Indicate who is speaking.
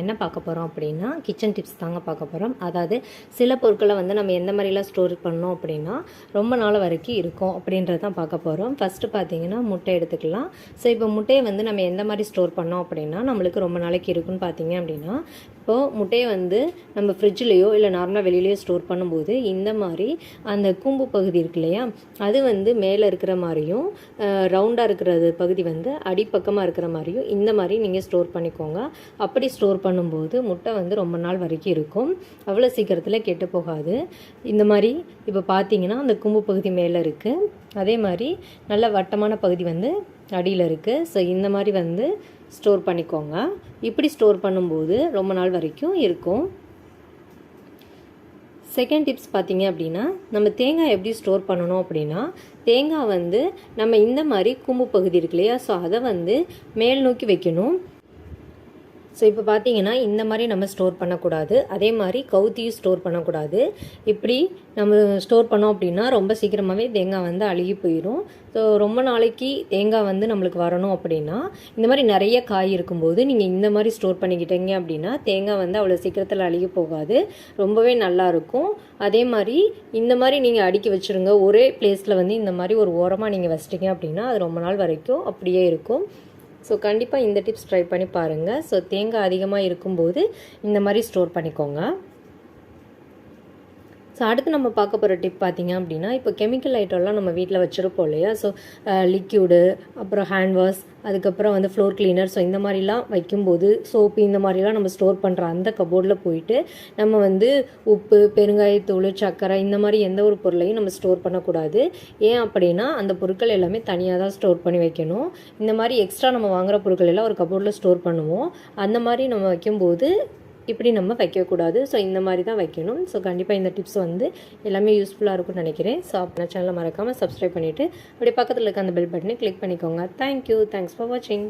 Speaker 1: என்ன பார்க்க போகிறோம் அப்படின்னா கிச்சன் டிப்ஸ் தாங்க பார்க்க போகிறோம். அதாவது சில பொருட்களை வந்து நம்ம எந்த மாதிரிலாம் ஸ்டோர் பண்ணோம் அப்படின்னா ரொம்ப நாள் வரைக்கும் இருக்கும் அப்படின்றது தான் பார்க்க போகிறோம். ஃபஸ்ட்டு பார்த்தீங்கன்னா முட்டை எடுத்துக்கலாம். ஸோ இப்போ முட்டையை வந்து நம்ம எந்த மாதிரி ஸ்டோர் பண்ணோம் அப்படின்னா நம்மளுக்கு ரொம்ப நாளைக்கு இருக்குன்னு பார்த்தீங்க அப்படின்னா, இப்போது முட்டையை வந்து நம்ம ஃப்ரிட்ஜ்லேயோ இல்லை நார்மலாக வெளியிலையோ ஸ்டோர் பண்ணும்போது இந்த மாதிரி அந்த கூம்பு பகுதி இருக்கு இல்லையா, அது வந்து மேலே இருக்கிற மாதிரியும் ரவுண்டாக இருக்கிறது பகுதி வந்து அடிப்பக்கமாக இருக்கிற மாதிரியும் இந்த மாதிரி நீங்கள் ஸ்டோர் பண்ணிக்கோங்க. அப்படி ஸ்டோர் பண்ணும்போது முட்டை வந்து ரொம்ப நாள் வரைக்கும் இருக்கும், அவ்வளோ சீக்கிரத்தில் கெட்டு போகாது. இந்த மாதிரி இப்போ பார்த்தீங்கன்னா அந்த கூம்பு பகுதி மேலே இருக்குது, அதே மாதிரி நல்ல வட்டமான பகுதி வந்து அடியில் இருக்குது. ஸோ இந்த மாதிரி வந்து ஸ்டோர் பண்ணிக்கோங்க. இப்படி ஸ்டோர் பண்ணும்போது ரொம்ப நாள் வரைக்கும் இருக்கும். செகண்ட் டிப்ஸ் பார்த்தீங்க அப்படின்னா, நம்ம தேங்காய் எப்படி ஸ்டோர் பண்ணணும் அப்படின்னா, தேங்காய் வந்து நம்ம இந்த மாதிரி கூம்பு பகுதி இருக்கு இல்லையா, ஸோ அதை வந்து மேல் நோக்கி வைக்கணும். ஸோ இப்போ பார்த்தீங்கன்னா இந்த மாதிரி நம்ம ஸ்டோர் பண்ணக்கூடாது, அதே மாதிரி கவுத்தியும் ஸ்டோர் பண்ணக்கூடாது. இப்படி நம்ம ஸ்டோர் பண்ணோம் அப்படின்னா ரொம்ப சீக்கிரமாகவே தேங்காய் வந்து அழுகி போயிடும். ஸோ ரொம்ப நாளைக்கு தேங்காய் வந்து நம்மளுக்கு வரணும் அப்படின்னா இந்த மாதிரி நிறைய காய் இருக்கும்போது நீங்கள் இந்த மாதிரி ஸ்டோர் பண்ணிக்கிட்டீங்க அப்படின்னா தேங்காய் வந்து அவ்வளோ சீக்கிரத்தில் அழுகி போகாது, ரொம்பவே நல்லாயிருக்கும். அதே மாதிரி இந்த மாதிரி நீங்கள் அடுக்கி வச்சுருங்க. ஒரே பிளேஸில் வந்து இந்த மாதிரி ஒரு ஓரமாக நீங்கள் வச்சிட்டிங்க அப்படின்னா அது ரொம்ப நாள் வரைக்கும் அப்படியே இருக்கும். ஸோ கண்டிப்பாக இந்த டிப்ஸ் ட்ரை பண்ணி பாருங்கள். ஸோ தேங்காய் அதிகமாக இருக்கும்போது இந்த மாதிரி ஸ்டோர் பண்ணிக்கோங்க. ஸோ அடுத்து நம்ம பார்க்க போகிற டிப் பார்த்திங்க அப்படின்னா, இப்போ கெமிக்கல் ஐட்டம்லாம் நம்ம வீட்டில் வச்சுருப்போம் இல்லையா, ஸோ லிக்யூடு, அப்புறம் ஹேண்ட் வாஷ், அதுக்கப்புறம் வந்து ஃப்ளோர் கிளீனர், ஸோ இந்த மாதிரிலாம் வைக்கும்போது சோப்பு இந்த மாதிரிலாம் நம்ம ஸ்டோர் பண்ணுற அந்த கபோர்டில் போயிட்டு நம்ம வந்து உப்பு, பெருங்காயத்தூள், சர்க்கரை இந்த மாதிரி எந்த ஒரு பொருளையும் நம்ம ஸ்டோர் பண்ணக்கூடாது. ஏன் அப்படின்னா அந்த பொருட்கள் எல்லாமே தனியாக தான் ஸ்டோர் பண்ணி வைக்கணும். இந்த மாதிரி எக்ஸ்ட்ரா நம்ம வாங்குகிற பொருட்கள் எல்லாம் ஒரு கபோர்டில் ஸ்டோர் பண்ணுவோம், அந்த மாதிரி நம்ம வைக்கும்போது இப்படி நம்ம வைக்கக்கூடாது. ஸோ இந்த மாதிரி தான் வைக்கணும். ஸோ கண்டிப்பாக இந்த டிப்ஸ் வந்து எல்லாமே யூஸ்ஃபுல்லாக இருக்கும்னு நினைக்கிறேன். ஸோ அப்போ சேனலை மறக்காமல் சப்ஸ்கிரைப் பண்ணிவிட்டு அப்படியே பக்கத்தில் இருக்க அந்த பெல் பட்டனை கிளிக் பண்ணிக்கோங்க. தேங்க்யூ. தேங்க்ஸ் ஃபார் வாட்சிங்.